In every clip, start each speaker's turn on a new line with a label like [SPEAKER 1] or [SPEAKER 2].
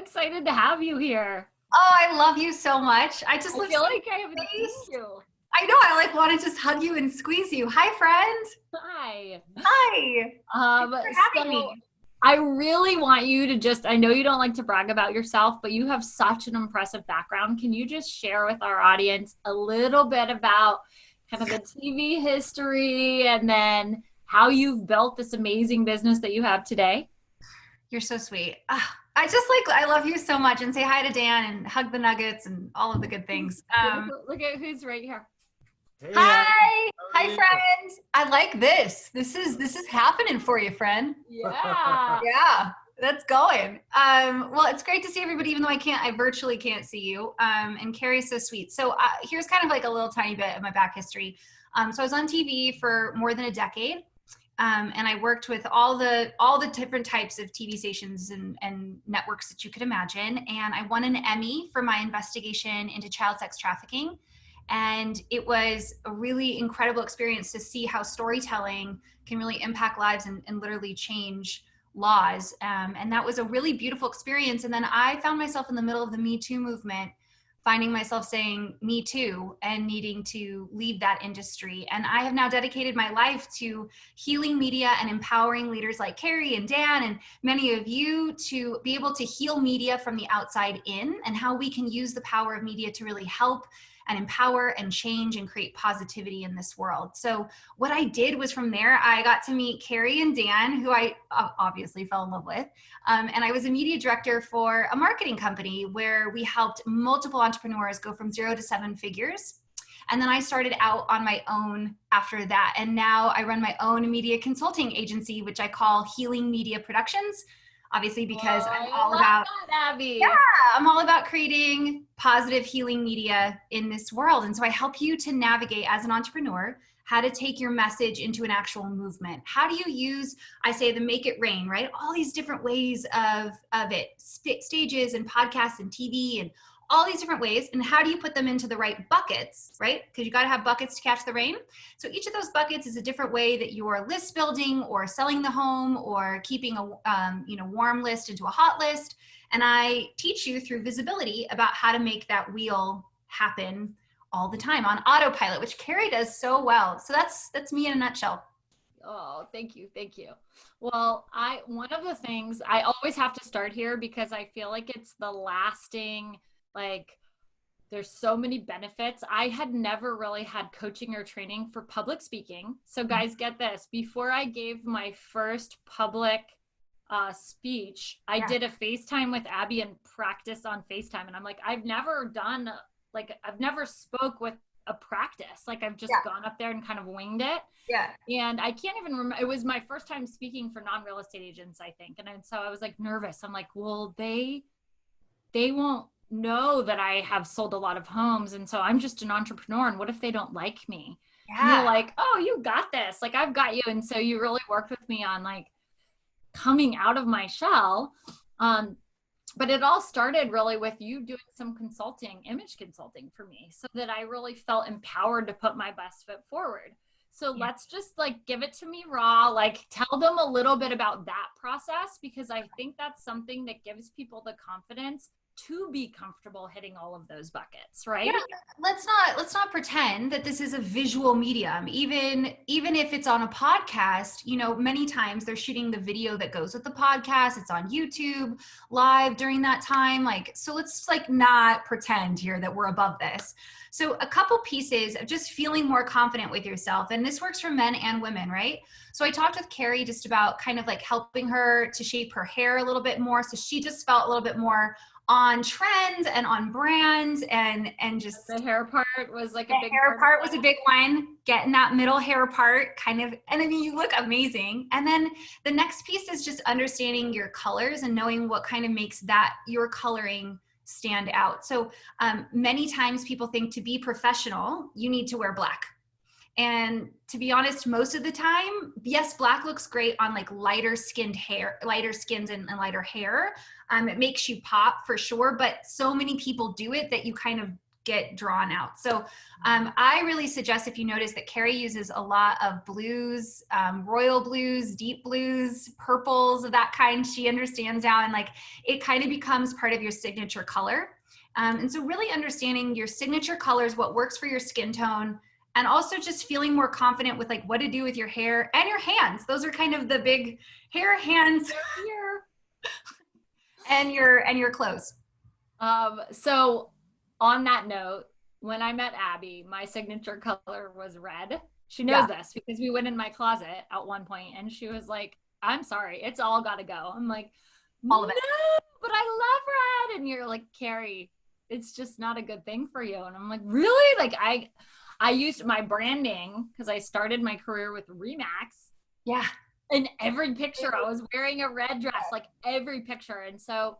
[SPEAKER 1] excited to have you here.
[SPEAKER 2] Oh, I love you so much. I
[SPEAKER 1] feel like I haven't seen you.
[SPEAKER 2] I know. I want to just hug you and squeeze you. Hi, friend.
[SPEAKER 1] Hi.
[SPEAKER 2] Hi. Thanks for having me.
[SPEAKER 1] I really want you to just, I know you don't like to brag about yourself, but you have such an impressive background. Can you just share with our audience a little bit about kind of the TV history and then how you've built this amazing business that you have today?
[SPEAKER 2] You're so sweet. I love you so much, and say hi to Dan and hug the nuggets and all of the good things.
[SPEAKER 1] Look at who's right here.
[SPEAKER 3] Hey,
[SPEAKER 2] Hi, friend. I like this. This is happening for you, friend.
[SPEAKER 1] Yeah.
[SPEAKER 2] Yeah, that's going. Well, it's great to see everybody, even though I virtually can't see you. And Keri's so sweet. So here's kind of like a little tiny bit of my back history. So I was on TV for more than a decade. And I worked with all the different types of TV stations and networks that you could imagine. And I won an Emmy for my investigation into child sex trafficking. And it was a really incredible experience to see how storytelling can really impact lives and literally change laws. And that was a really beautiful experience. And then I found myself in the middle of the Me Too movement, finding myself saying me too and needing to leave that industry. And I have now dedicated my life to healing media and empowering leaders like Keri and Dan and many of you to be able to heal media from the outside in, and how we can use the power of media to really help and empower and change and create positivity in this world. So what I did was, from there, I got to meet Keri and Dan, who I obviously fell in love with. And I was a media director for a marketing company where we helped multiple entrepreneurs go from 0 to 7 figures. And then I started out on my own after that. And now I run my own media consulting agency, which I call Healing Media Productions. Obviously, because I'm all about
[SPEAKER 1] that, Abby.
[SPEAKER 2] Yeah, I'm all about creating positive healing media in this world. And so I help you to navigate as an entrepreneur how to take your message into an actual movement. How do you use, I say, the make it rain, right? All these different ways of it, stages and podcasts and TV and all these different ways. And how do you put them into the right buckets, right? Because you got to have buckets to catch the rain. So each of those buckets is a different way that you're list building or selling the home or keeping a warm list into a hot list. And I teach you through visibility about how to make that wheel happen all the time on autopilot, which Keri does so well. So that's me in a nutshell.
[SPEAKER 1] Oh, thank you. Thank you. Well, one of the things I always have to start here, because I feel like it's the lasting, like, there's so many benefits. I had never really had coaching or training for public speaking. So guys, get this. Before I gave my first public speech, I did a FaceTime with Abby and practice on FaceTime. And I'm like, I've never spoke with a practice. Like, I've just gone up there and kind of winged it.
[SPEAKER 2] Yeah.
[SPEAKER 1] And I can't even remember. It was my first time speaking for non-real estate agents, I think. And so I was like nervous. I'm like, well, they won't know that I have sold a lot of homes. And so I'm just an entrepreneur. And what if they don't like me? Yeah. And you're like, oh, you got this. Like, I've got you. And so you really worked with me on like coming out of my shell. But it all started really with you doing some image consulting for me, so that I really felt empowered to put my best foot forward. So let's just like give it to me raw, like tell them a little bit about that process, because I think that's something that gives people the confidence to be comfortable hitting all of those buckets, right?
[SPEAKER 2] Yeah, let's not pretend that this is a visual medium. Even if it's on a podcast, many times they're shooting the video that goes with the podcast. It's on YouTube live during that time. So let's not pretend here that we're above this. So a couple pieces of just feeling more confident with yourself. And this works for men and women, right? So I talked with Keri just about kind of like helping her to shape her hair a little bit more. So she just felt a little bit more on trend and on brand, and just
[SPEAKER 1] the hair part was like
[SPEAKER 2] a big one. Getting that middle hair part kind of, and I mean, you look amazing. And then the next piece is just understanding your colors and knowing what kind of makes your coloring stand out. So many times people think to be professional, you need to wear black. And to be honest, most of the time, yes, black looks great on like lighter skins and lighter hair. It makes you pop for sure, but so many people do it that you kind of get drawn out. So I really suggest, if you notice, that Keri uses a lot of blues, royal blues, deep blues, purples of that kind. She understands now, and like it kind of becomes part of your signature color. And so really understanding your signature colors, what works for your skin tone, and also just feeling more confident with like what to do with your hair and your hands. Those are kind of the big hair, hands, and your clothes.
[SPEAKER 1] So on that note, when I met Abby, my signature color was red. She knows this because we went in my closet at one point and she was like, I'm sorry, it's all gotta go. I'm like, all of it. No, but I love red. And you're like, Keri, it's just not a good thing for you. And I'm like, really? Like I used my branding because I started my career with Remax.
[SPEAKER 2] Yeah.
[SPEAKER 1] In every picture, I was wearing a red dress, like every picture. And so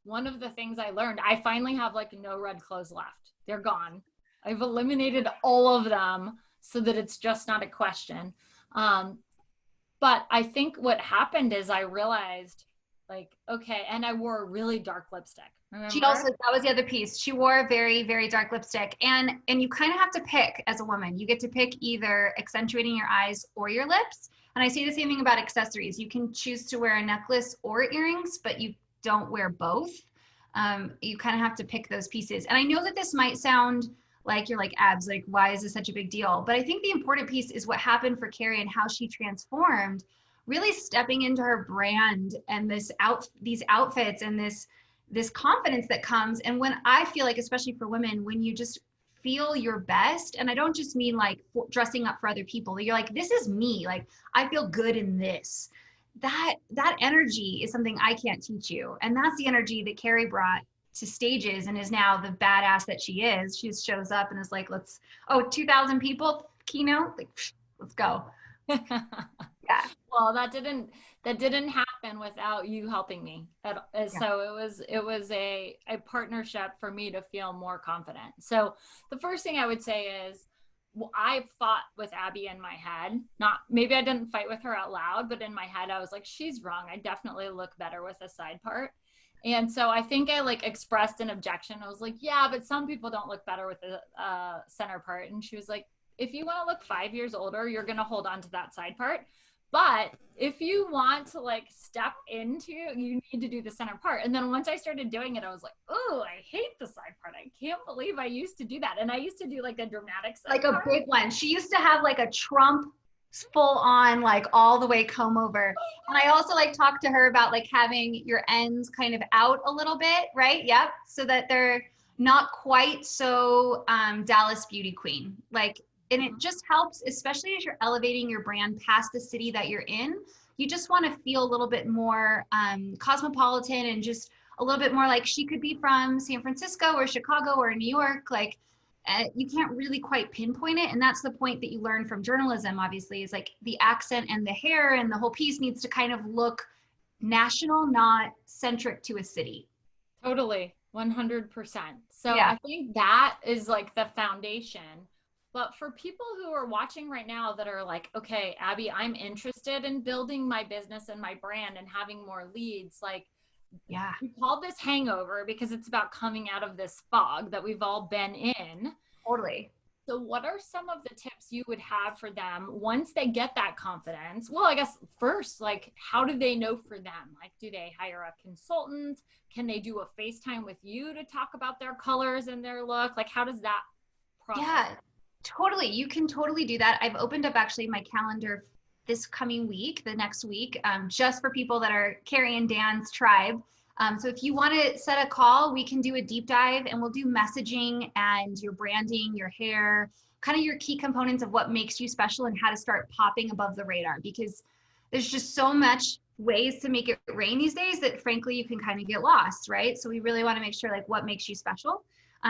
[SPEAKER 1] one of the things I learned, I finally have like no red clothes left. They're gone. I've eliminated all of them so that it's just not a question. But I think what happened is I realized like, okay, and I wore a really dark lipstick. Remember?
[SPEAKER 2] She also, that was the other piece. She wore a very, very dark lipstick. And you kind of have to pick as a woman. You get to pick either accentuating your eyes or your lips. And I say the same thing about accessories. You can choose to wear a necklace or earrings, but you don't wear both. You kind of have to pick those pieces. And I know that this might sound like you're like, Abs, like, why is this such a big deal? But I think the important piece is what happened for Keri and how she transformed, really stepping into her brand and these outfits and this confidence that comes. And when I feel like, especially for women, when you just feel your best, and I don't just mean like dressing up for other people, you're like, this is me, like I feel good in this. That energy is something I can't teach you. And that's the energy that Keri brought to stages and is now the badass that she is. She just shows up and is like, 2,000 people keynote, like, let's go. Yeah.
[SPEAKER 1] Well, that didn't happen without you helping me. So it was a partnership for me to feel more confident. So the first thing I would say is, I fought with Abby in my head. Maybe I didn't fight with her out loud, but in my head I was like, she's wrong. I definitely look better with a side part. And so I think I like expressed an objection. I was like, yeah, but some people don't look better with the center part. And she was like, if you want to look 5 years older, you're going to hold on to that side part. But if you want to like step into, you need to do the center part. And then once I started doing it, I was like, oh, I hate the side part. I can't believe I used to do that. And I used to do like a dramatic side
[SPEAKER 2] like
[SPEAKER 1] part.
[SPEAKER 2] A big one. She used to have like a Trump full on, like all the way comb over. And I also like talked to her about like having your ends kind of out a little bit, right? Yep. So that they're not quite so Dallas beauty queen. Like, and it just helps, especially as you're elevating your brand past the city that you're in. You just want to feel a little bit more cosmopolitan and just a little bit more like she could be from San Francisco or Chicago or New York. Like you can't really quite pinpoint it. And that's the point that you learn from journalism, obviously, is like the accent and the hair and the whole piece needs to kind of look national, not centric to a city.
[SPEAKER 1] Totally, 100%. So yeah. I think that is like the foundation. But for people who are watching right now that are like, okay, Abby, I'm interested in building my business and my brand and having more leads. Like, yeah, we call this hangover because it's about coming out of this fog that we've all been in.
[SPEAKER 2] Totally.
[SPEAKER 1] So what are some of the tips you would have for them once they get that confidence? Well, I guess first, like, how do they know for them? Like, do they hire a consultant? Can they do a FaceTime with you to talk about their colors and their look? Like, how does that process?
[SPEAKER 2] Yeah. Totally. You can totally do that. I've opened up actually my calendar this coming week, the next week, just for people that are Keri and Dan's tribe. So if you want to set a call, we can do a deep dive and we'll do messaging and your branding, your hair, kind of your key components of what makes you special and how to start popping above the radar, because there's just so much ways to make it rain these days that frankly, you can kind of get lost, right? So we really want to make sure like what makes you special.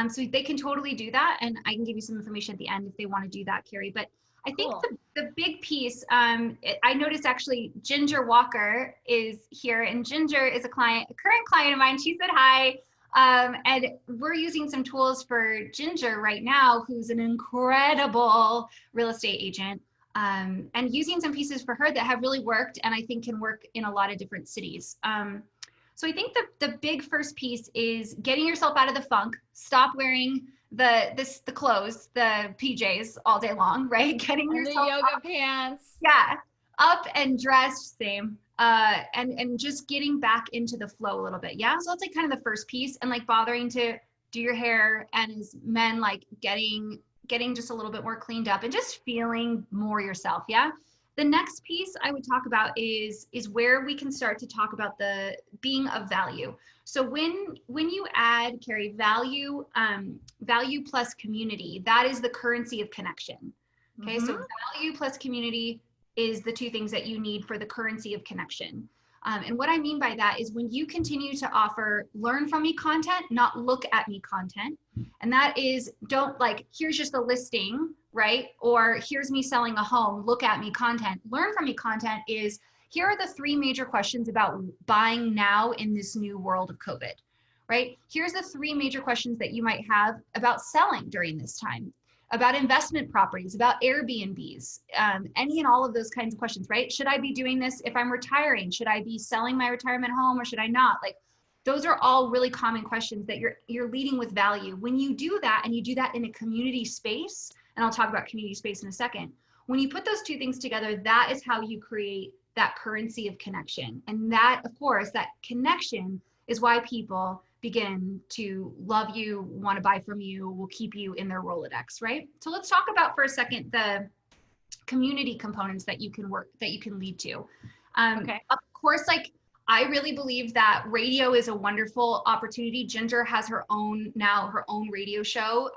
[SPEAKER 2] So they can totally do that. And I can give you some information at the end if they want to do that, Keri. But I think the big piece, I noticed actually Ginger Walker is here, and Ginger is a current client of mine. She said hi. And we're using some tools for Ginger right now, who's an incredible real estate agent, and using some pieces for her that have really worked and I think can work in a lot of different cities. So I think the big first piece is getting yourself out of the funk. Stop wearing the clothes, the PJs all day long, right? Getting
[SPEAKER 1] And the
[SPEAKER 2] yourself
[SPEAKER 1] yoga
[SPEAKER 2] up,
[SPEAKER 1] pants.
[SPEAKER 2] yeah, up and dressed, same. And just getting back into the flow a little bit. Yeah. So that's like kind of the first piece, and like bothering to do your hair, and as men, like getting just a little bit more cleaned up and just feeling more yourself. Yeah. The next piece I would talk about is where we can start to talk about the being of value. So when you add, Keri, value, value plus community, that is the currency of connection. Okay, so value plus community is the two things that you need for the currency of connection. And what I mean by that is when you continue to offer learn from me content, not look at me content. And that is, don't like, here's just a listing, right? Or here's me selling a home, look at me content. Learn from me content is, here are the 3 major questions about buying now in this new world of COVID, right? Here's the 3 major questions that you might have about selling during this time, about investment properties, about Airbnbs, any and all of those kinds of questions, right? Should I be doing this if I'm retiring? Should I be selling my retirement home, or should I not? Like, those are all really common questions that you're leading with value. When you do that, and you do that in a community space, and I'll talk about community space in a second, when you put those 2 things together, that is how you create that currency of connection. And that, of course, that connection is why people begin to love you, want to buy from you, will keep you in their Rolodex, right? So let's talk about for a second the community components that you can lead to.
[SPEAKER 1] Okay.
[SPEAKER 2] Of course, like, I really believe that radio is a wonderful opportunity. Ginger has her own radio show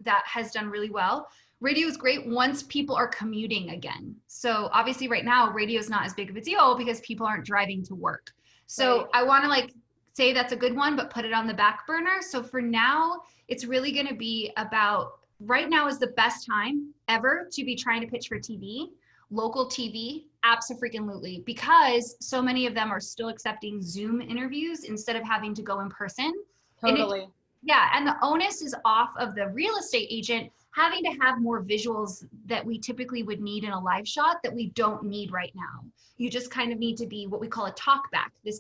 [SPEAKER 2] that has done really well. Radio is great once people are commuting again. So obviously right now, radio is not as big of a deal because people aren't driving to work. So I want to like say that's a good one, but put it on the back burner. So for now, it's really going to be about, right now is the best time ever to be trying to pitch for TV, local TV, abso-freaking-lutely, because so many of them are still accepting Zoom interviews instead of having to go in person.
[SPEAKER 1] Totally.
[SPEAKER 2] And the onus is off of the real estate agent having to have more visuals that we typically would need in a live shot that we don't need right now. You just kind of need to be what we call a talk back, this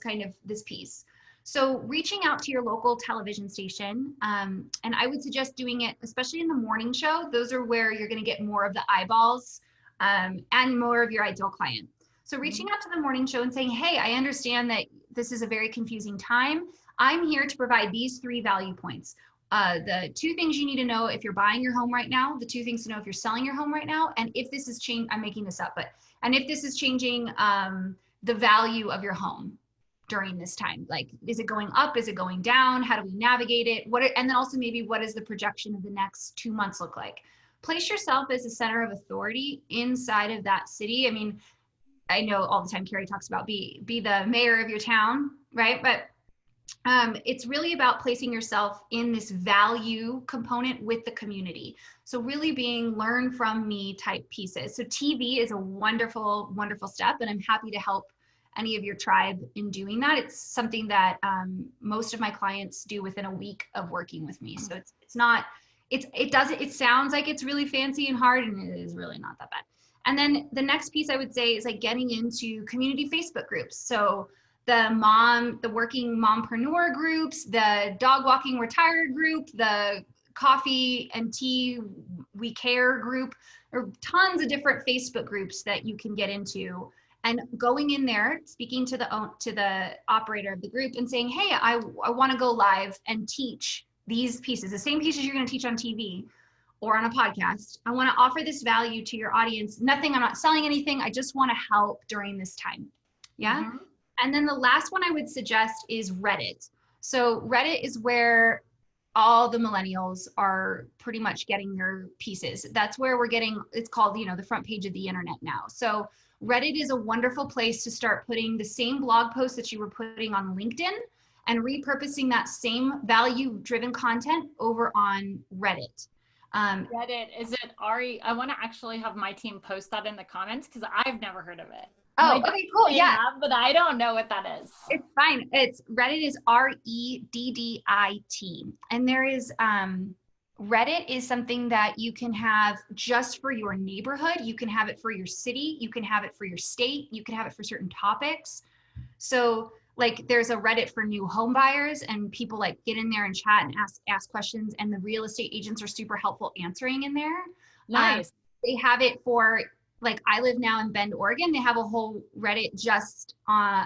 [SPEAKER 2] piece. So reaching out to your local television station, and I would suggest doing it, especially in the morning show. Those are where you're going to get more of the eyeballs and more of your ideal client. So reaching out to the morning show and saying, hey, I understand that this is a very confusing time. I'm here to provide these 3 value points. The 2 things you need to know if you're buying your home right now, the 2 things to know if you're selling your home right now, and if this is I'm making this up, and if this is changing the value of your home during this time. Like, is it going up? Is it going down? How do we navigate it? And then also maybe what does the projection of the next 2 months look like? Place yourself as a center of authority inside of that city. I mean, I know all the time Keri talks about be the mayor of your town, right? But it's really about placing yourself in this value component with the community. So really being learn from me type pieces. So TV is a wonderful, wonderful step, and I'm happy to help any of your tribe in doing that. It's something that most of my clients do within a week of working with me. So it sounds like it's really fancy and hard, and it is really not that bad. And then the next piece I would say is like getting into community Facebook groups. So the working mompreneur groups, the dog walking retired group, the coffee and tea we care group, or tons of different Facebook groups that you can get into. And going in there, speaking to the operator of the group and saying, hey, I want to go live and teach these pieces, the same pieces you're going to teach on TV or on a podcast. I want to offer this value to your audience. I'm not selling anything. I just want to help during this time. Yeah. Mm-hmm. And then the last one I would suggest is Reddit. So Reddit is where all the millennials are pretty much getting their pieces. That's where it's called, the front page of the internet now. So Reddit is a wonderful place to start putting the same blog posts that you were putting on LinkedIn and repurposing that same value-driven content over on Reddit.
[SPEAKER 1] Reddit, is it Ari? I want to actually have my team post that in the comments because I've never heard of it.
[SPEAKER 2] Oh, okay, cool. Yeah.
[SPEAKER 1] But I don't know what that is.
[SPEAKER 2] It's fine. Reddit is REDDIT. And there is, Reddit is something that you can have just for your neighborhood. You can have it for your city. You can have it for your state. You can have it for certain topics. So like there's a Reddit for new home buyers, and people like get in there and chat and ask questions, and the real estate agents are super helpful answering in there.
[SPEAKER 1] Nice.
[SPEAKER 2] They have it for, like, I live now in Bend, Oregon. They have a whole Reddit just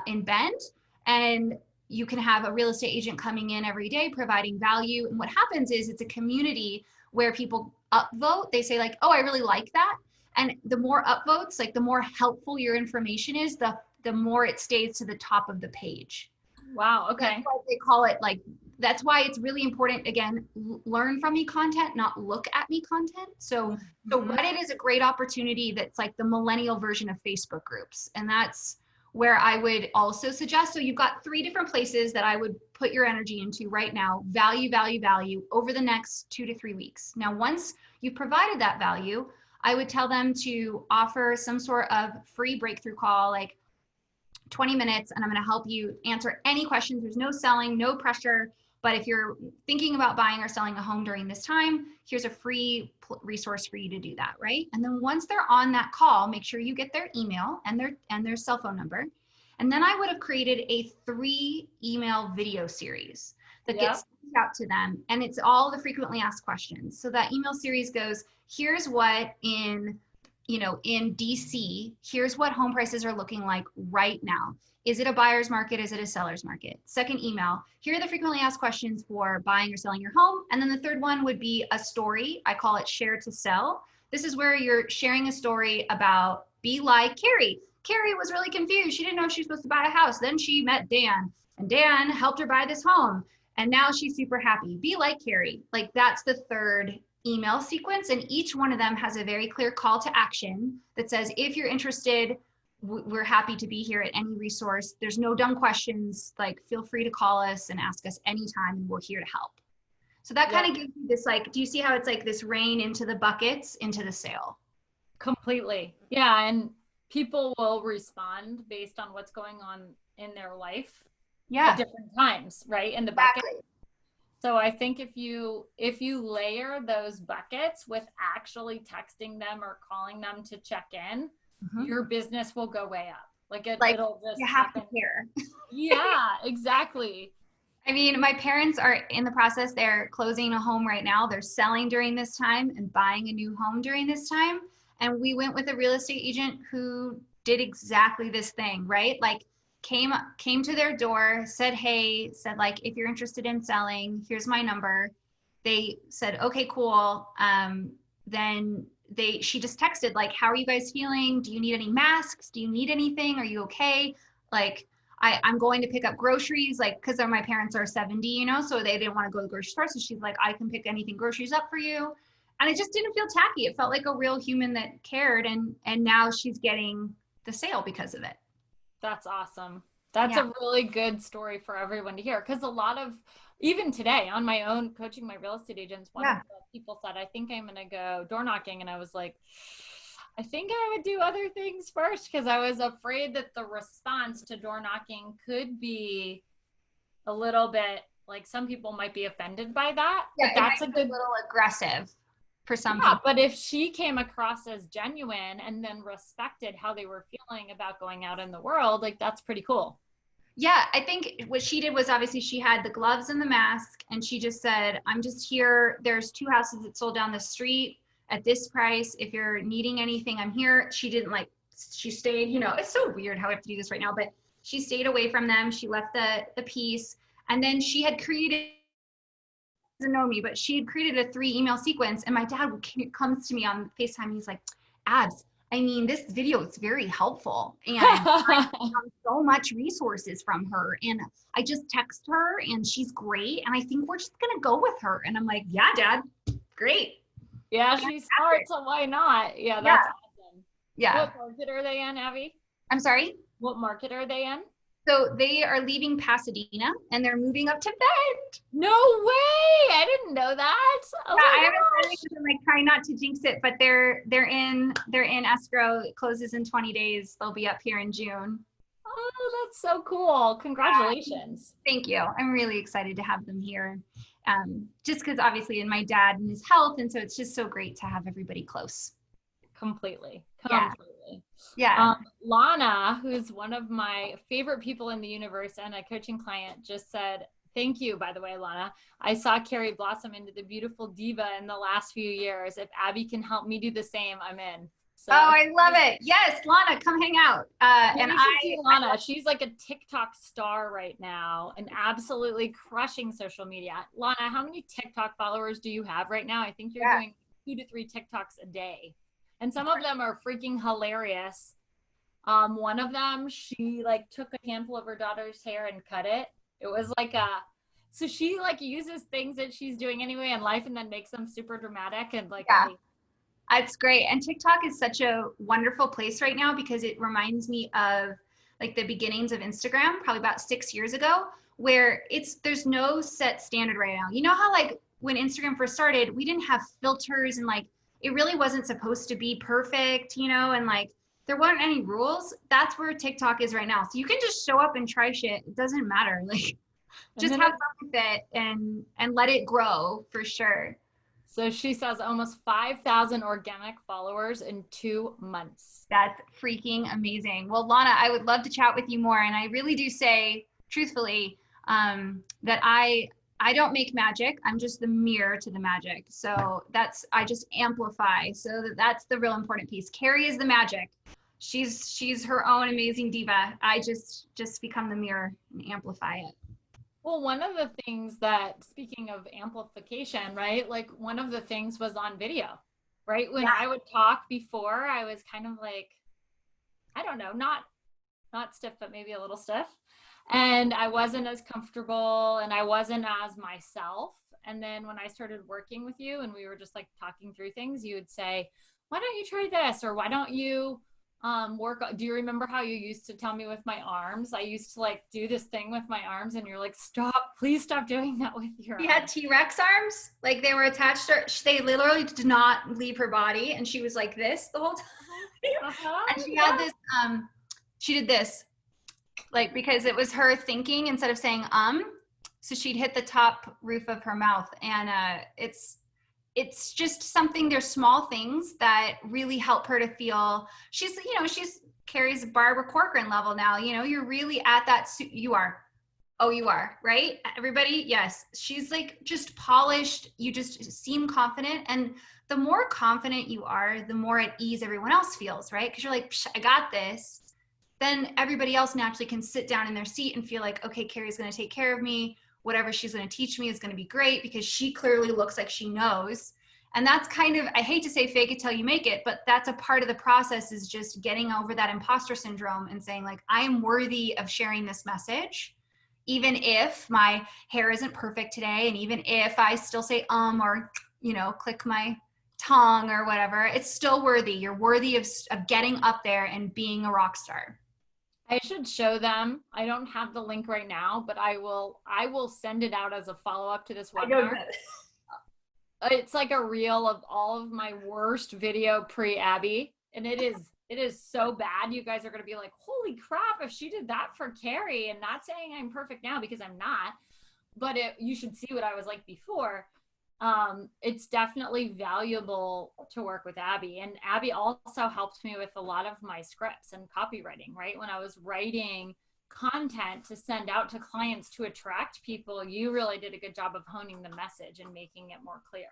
[SPEAKER 2] in Bend, and you can have a real estate agent coming in every day providing value. And what happens is it's a community where people upvote. They say like, oh, I really like that. And the more upvotes, like the more helpful your information is, the more it stays to the top of the page.
[SPEAKER 1] Wow. Okay.
[SPEAKER 2] That's why they call it, like, that's why it's really important, again, learn from me content, not look at me content. So Reddit is a great opportunity. That's like the millennial version of Facebook groups. And that's where I would also suggest. So you've got 3 different places that I would put your energy into right now. Value, value, value over the next 2 to 3 weeks. Now, once you've provided that value, I would tell them to offer some sort of free breakthrough call, like 20 minutes, and I'm going to help you answer any questions. There's no selling, no pressure. But if you're thinking about buying or selling a home during this time, here's a free resource for you to do that, right? And then once they're on that call, make sure you get their email and their cell phone number. And then I would have created a 3 email video series that gets sent out to them. And it's all the frequently asked questions. So that email series goes, here's what in DC, here's what home prices are looking like right now. Is it a buyer's market? Is it a seller's market? Second email, here are the frequently asked questions for buying or selling your home. And then the third one would be a story. I call it share to sell. This is where you're sharing a story about, be like Keri. Keri was really confused. She didn't know if she was supposed to buy a house. Then she met Dan, and Dan helped her buy this home. And now she's super happy. Be like Keri. Like, that's the third email sequence. And each one of them has a very clear call to action that says, if you're interested, we're happy to be here at any resource. There's no dumb questions. Like, feel free to call us and ask us anytime, and we're here to help. So that kind of gives you this, like, do you see how it's like this rain into the buckets, into the sale?
[SPEAKER 1] Completely. Yeah. And people will respond based on what's going on in their life at different times, right? In the bucket. So I think if you layer those buckets with actually texting them or calling them to check in, your business will go way up. It'll just
[SPEAKER 2] you have to care.
[SPEAKER 1] Yeah, exactly.
[SPEAKER 2] I mean, my parents are in the process. They're closing a home right now. They're selling during this time and buying a new home during this time. And we went with a real estate agent who did exactly this thing, right? Like, came to their door, said, hey, said like, if you're interested in selling, here's my number. They said, okay, cool. Then she just texted like, how are you guys feeling? Do you need any masks? Do you need anything? Are you okay? Like, I'm going to pick up groceries, like, because my parents are 70, so they didn't want to go to the grocery store. So she's like, I can pick anything groceries up for you. And it just didn't feel tacky. It felt like a real human that cared. And now she's getting the sale because of it.
[SPEAKER 1] That's awesome. That's a really good story for everyone to hear. Because a lot of, even today on my own coaching my real estate agents, one of the people said, I think I'm going to go door knocking. And I was like, I think I would do other things first, because I was afraid that the response to door knocking could be a little bit like, some people might be offended by that.
[SPEAKER 2] Yeah,
[SPEAKER 1] but that's
[SPEAKER 2] a little aggressive for some people.
[SPEAKER 1] But if she came across as genuine and then respected how they were feeling about going out in the world, like, that's pretty cool.
[SPEAKER 2] Yeah, I think what she did was, obviously she had the gloves and the mask, and she just said, I'm just here. There's 2 houses that sold down the street at this price. If you're needing anything, I'm here. She didn't she stayed, it's so weird how I have to do this right now, but she stayed away from them. She left the piece. And then she had created, doesn't know me, but she had created a 3 email sequence. And my dad comes to me on FaceTime, and he's like, Abs, I mean, this video is very helpful, and I found so much resources from her, and I just text her, and she's great, and I think we're just gonna go with her. And I'm like, yeah, Dad, great.
[SPEAKER 1] Yeah, she's smart, so why not? Yeah, that's awesome.
[SPEAKER 2] Yeah.
[SPEAKER 1] What market are they in, Abby?
[SPEAKER 2] I'm sorry?
[SPEAKER 1] What market are they in?
[SPEAKER 2] So they are leaving Pasadena, and they're moving up to Bend.
[SPEAKER 1] No way! I didn't know that. Oh,
[SPEAKER 2] I haven't said it because I'm like trying not to jinx it, but they're in escrow. It closes in 20 days. They'll be up here in June.
[SPEAKER 1] Oh, that's so cool! Congratulations.
[SPEAKER 2] Thank you. I'm really excited to have them here. Just because obviously in my dad and his health, and so it's just so great to have everybody close.
[SPEAKER 1] Completely.
[SPEAKER 2] Yeah. Yeah.
[SPEAKER 1] Lana, who's one of my favorite people in the universe and a coaching client, just said, thank you, by the way, Lana. I saw Keri blossom into the beautiful diva in the last few years. If Abbey can help me do the same, I'm in. So,
[SPEAKER 2] oh, I love it. Yes, Lana, come hang out.
[SPEAKER 1] and you should see Lana. She's like a TikTok star right now and absolutely crushing social media. Lana, how many TikTok followers do you have right now? I think you're doing 2 to 3 TikToks a day. And some of them are freaking hilarious. One of them, she like took a handful of her daughter's hair and cut it. It was like so she like uses things that she's doing anyway in life and then makes them super dramatic and like,
[SPEAKER 2] it's great. And TikTok is such a wonderful place right now because it reminds me of like the beginnings of Instagram, probably about 6 years ago, where there's no set standard right now. You know how like when Instagram first started, we didn't have filters and like it really wasn't supposed to be perfect, you know, and like there weren't any rules. That's where TikTok is right now. So you can just show up and try shit. It doesn't matter. Like just have fun with it and let it grow for sure.
[SPEAKER 1] So she says almost 5,000 organic followers in 2 months.
[SPEAKER 2] That's freaking amazing. Well, Lana, I would love to chat with you more. And I really do say truthfully that I don't make magic. I'm just the mirror to the magic. So I just amplify. So that's the real important piece. Keri is the magic. She's her own amazing diva. I just become the mirror and amplify it.
[SPEAKER 1] Well, one of the things that, speaking of amplification, right? Like one of the things was on video, right? When I would talk before, I was kind of like, I don't know, not stiff, but maybe a little stiff. And I wasn't as comfortable and I wasn't as myself. And then when I started working with you and we were just like talking through things, you would say, why don't you try this? Or why don't you do you remember how you used to tell me with my arms? I used to like do this thing with my arms and you're like, stop, please stop doing that with your arms.
[SPEAKER 2] She had T-Rex arms, like they were attached to her. They literally did not leave her body and she was like this the whole time. And she had this, she did this, like because it was her thinking instead of saying so she'd hit the top roof of her mouth and it's just something, there's small things that really help her to feel she's Keri's Barbara Corcoran level now, you know, you're really at that, you are, right? Everybody, yes. She's like just polished. You just seem confident. And the more confident you are, the more at ease everyone else feels, right? Because you're like, I got this. Then everybody else naturally can sit down in their seat and feel like, okay, Keri's going to take care of me. Whatever she's going to teach me is going to be great because she clearly looks like she knows. And that's kind of, I hate to say fake it till you make it, but that's a part of the process is just getting over that imposter syndrome and saying like, I am worthy of sharing this message, even if my hair isn't perfect today. And even if I still say, or, you know, click my tongue or whatever, it's still worthy. You're worthy of getting up there and being a rock star.
[SPEAKER 1] I should show them. I don't have the link right now, but I will send it out as a follow-up to this webinar. It's like a reel of all of my worst video pre-Abbey. And it is so bad. You guys are going to be like, holy crap, if she did that for Keri, and not saying I'm perfect now because I'm not, but you should see what I was like before. It's definitely valuable to work with Abbey. And Abbey also helped me with a lot of my scripts and copywriting, right? When I was writing content to send out to clients to attract people, you really did a good job of honing the message and making it more clear.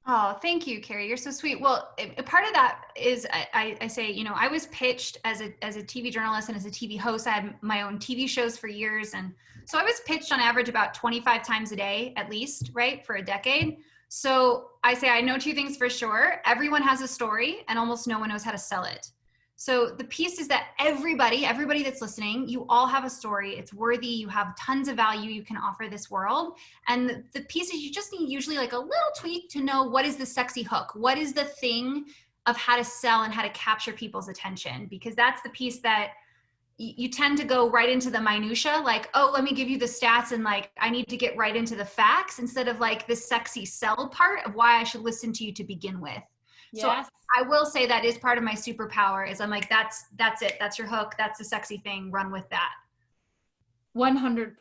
[SPEAKER 2] Oh, thank you, Keri. You're so sweet. Well, part of that is I say, you know, I was pitched as a TV journalist and as a TV host. I had my own TV shows for years. And so I was pitched on average about 25 times a day, at least, right? For a decade. So I say, I know 2 things for sure. Everyone has a story and almost no one knows how to sell it. So the piece is that everybody that's listening, you all have a story. It's worthy. You have tons of value you can offer this world. And the piece is you just need usually like a little tweak to know what is the sexy hook? What is the thing of how to sell and how to capture people's attention? Because that's the piece that you tend to go right into the minutia, like, oh, let me give you the stats and like, I need to get right into the facts instead of like the sexy sell part of why I should listen to you to begin with. Yes. So I will say that is part of my superpower is I'm like, that's it. That's your hook. That's the sexy thing. Run with that.
[SPEAKER 1] 100%.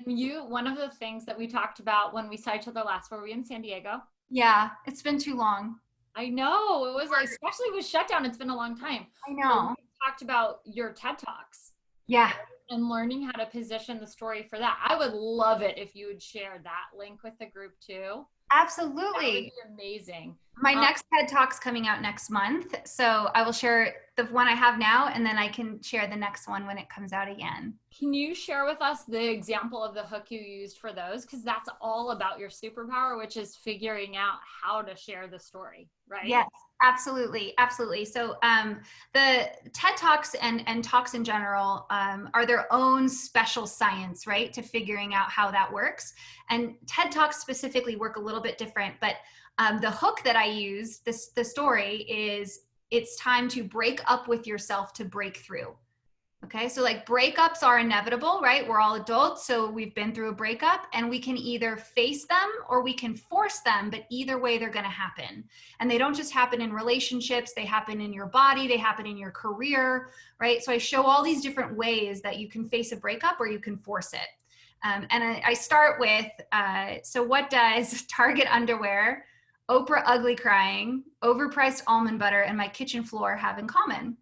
[SPEAKER 1] And one of the things that we talked about when we saw each other last, were we in San Diego?
[SPEAKER 2] Yeah, it's been too long.
[SPEAKER 1] I know. It was like, especially with shutdown, it's been a long time.
[SPEAKER 2] I
[SPEAKER 1] But
[SPEAKER 2] know.
[SPEAKER 1] we talked about your TED Talks
[SPEAKER 2] Yeah.
[SPEAKER 1] and learning how to position the story for that. I would love it if you would share that link with the group too. That would
[SPEAKER 2] Absolutely.
[SPEAKER 1] be amazing.
[SPEAKER 2] My next TED Talk's coming out next month. So I will share the one I have now, and then I can share the next one when it comes out again.
[SPEAKER 1] Can you share with us the example of the hook you used for those? Because that's all about your superpower, which is figuring out how to share the story, right?
[SPEAKER 2] Yes, absolutely. Absolutely. So the TED Talks and talks in general are their own special science, right? To figuring out how that works. And TED Talks specifically work a little bit different, but the hook that I use, the story is, it's time to break up with yourself to break through. Okay, so like breakups are inevitable, right? We're all adults, so we've been through a breakup, and we can either face them or we can force them, but either way, they're gonna happen. And they don't just happen in relationships, they happen in your body, they happen in your career, right? So I show all these different ways that you can face a breakup or you can force it. And I start with, so what does Target underwear, Oprah ugly crying, overpriced almond butter, and my kitchen floor have in common?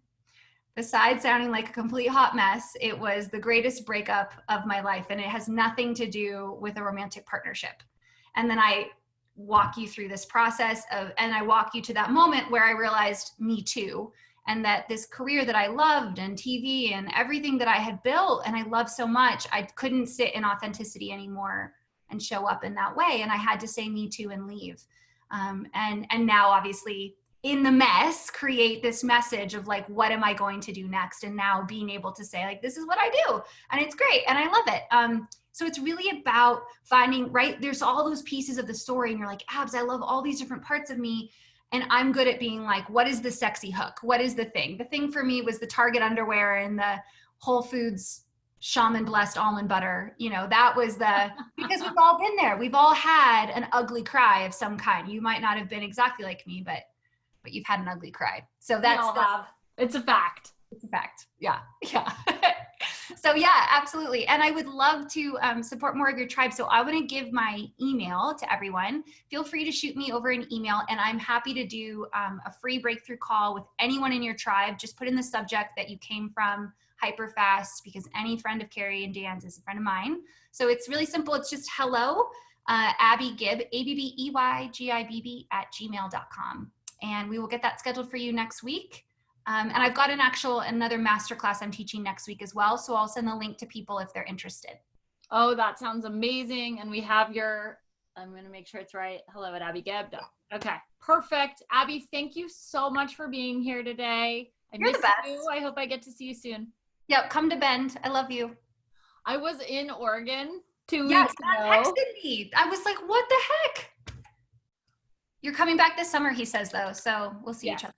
[SPEAKER 2] Besides sounding like a complete hot mess, it was the greatest breakup of my life, and it has nothing to do with a romantic partnership. And then I walk you through this process and I walk you to that moment where I realized me too, and that this career that I loved and TV and everything that I had built and I loved so much, I couldn't sit in authenticity anymore and show up in that way. And I had to say me too and leave. And now obviously in the mess, create this message of like, what am I going to do next? And now being able to say like, this is what I do. And it's great. And I love it. So it's really about finding, right? There's all those pieces of the story and you're like, Abs, I love all these different parts of me. And I'm good at being like, what is the sexy hook? What is the thing? The thing for me was the Target underwear and the Whole Foods shaman blessed almond butter. You know, that was because we've all been there. We've all had an ugly cry of some kind. You might not have been exactly like me, but you've had an ugly cry. So that's
[SPEAKER 1] it's a fact.
[SPEAKER 2] It's a fact. Yeah. Yeah. So yeah, absolutely. And I would love to support more of your tribe. So I want to give my email to everyone. Feel free to shoot me over an email and I'm happy to do a free breakthrough call with anyone in your tribe. Just put in the subject that you came from HyperFast, because any friend of Keri and Dan's is a friend of mine. So it's really simple. It's just hello, Abbey Gibb, ABBEYGIBB @gmail.com. And we will get that scheduled for you next week. And I've got another masterclass I'm teaching next week as well. So I'll send the link to people if they're interested.
[SPEAKER 1] Oh, that sounds amazing. And we have I'm going to make sure it's right. Hello at Abbey Gibb. Okay, perfect. Abby, thank you so much for being here today.
[SPEAKER 2] You're the best.
[SPEAKER 1] You. I hope I get to see you soon.
[SPEAKER 2] Yep, come to Bend. I love you.
[SPEAKER 1] I was in Oregon 2 weeks
[SPEAKER 2] Yes,
[SPEAKER 1] ago.
[SPEAKER 2] texted me. I was like, what the heck? You're coming back this summer, he says, though. So we'll see each other.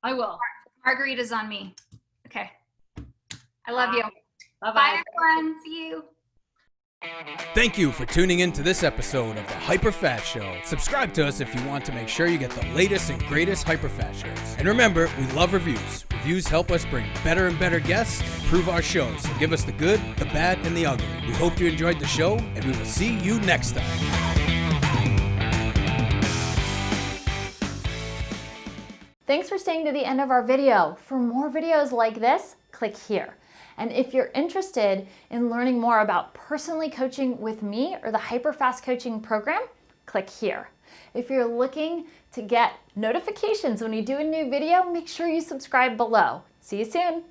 [SPEAKER 1] I will.
[SPEAKER 2] Margarita's on me. Okay. I love you.
[SPEAKER 1] Bye-bye.
[SPEAKER 2] Bye, everyone. See you.
[SPEAKER 3] Thank you for tuning in to this episode of the HyperFast Show. Subscribe to us if you want to make sure you get the latest and greatest HyperFast shows. And remember, we love reviews. Reviews help us bring better and better guests and improve our shows. So give us the good, the bad, and the ugly. We hope you enjoyed the show, and we will see you next time.
[SPEAKER 4] Thanks for staying to the end of our video. For more videos like this, click here. And if you're interested in learning more about personally coaching with me or the HyperFast coaching program, click here. If you're looking to get notifications when we do a new video, make sure you subscribe below. See you soon.